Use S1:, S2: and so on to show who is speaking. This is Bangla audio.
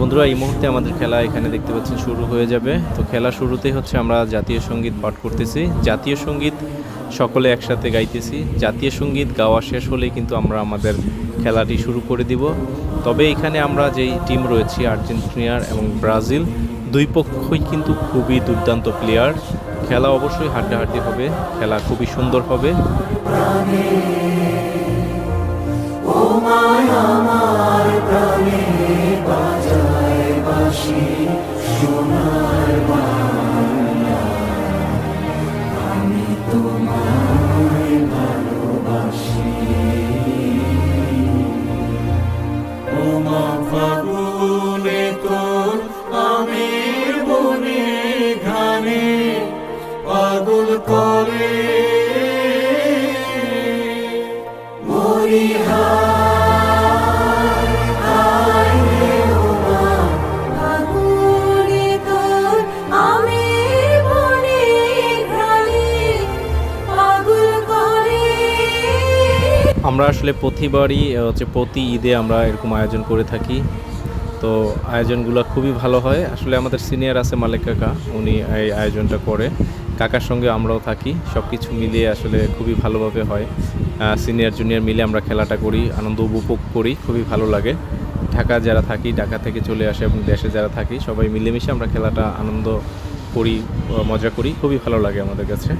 S1: বন্ধুরা, এই মুহূর্তে আমাদের খেলা এখানে দেখতে পাচ্ছেন শুরু হয়ে যাবে। তো খেলা শুরুতেই হচ্ছে আমরা জাতীয় সঙ্গীত পাঠ করতেছি। জাতীয় সঙ্গীত সকলে একসাথে গাইতেছি। জাতীয় সঙ্গীত গাওয়া শেষ হলেই কিন্তু আমরা আমাদের খেলাটি শুরু করে দিব। তবে এখানে আমরা যেই টিম রয়েছি, আর্জেন্টিনা এবং ব্রাজিল, দুই পক্ষই কিন্তু খুবই দুর্দান্ত প্লেয়ার। খেলা অবশ্যই হাড্ডাহাড্ডি হবে, খেলা খুবই সুন্দর হবে।
S2: ফাগুনে তোর আমের বনে ঘানে পাগল করে মরি
S1: আমরা আসলে প্রতিবারই প্রতি ঈদে আমরা এরকম আয়োজন করে থাকি। তো আয়োজনগুলো খুবই ভালো হয়। আসলে আমাদের সিনিয়র আছে মালিক কাকা, উনি এই আয়োজনটা করে। কাকার সঙ্গে আমরাও থাকি, সব কিছু মিলিয়ে আসলে খুবই ভালোভাবে হয়। সিনিয়র জুনিয়র মিলে আমরা খেলাটা করি, আনন্দ উপভোগ করি, খুবই ভালো লাগে। ঢাকা যারা থাকি, ঢাকা থেকে চলে আসে এবং দেশে যারা থাকি, সবাই মিলেমিশে আমরা খেলাটা আনন্দ করি, মজা করি, খুবই ভালো লাগে আমাদের কাছে।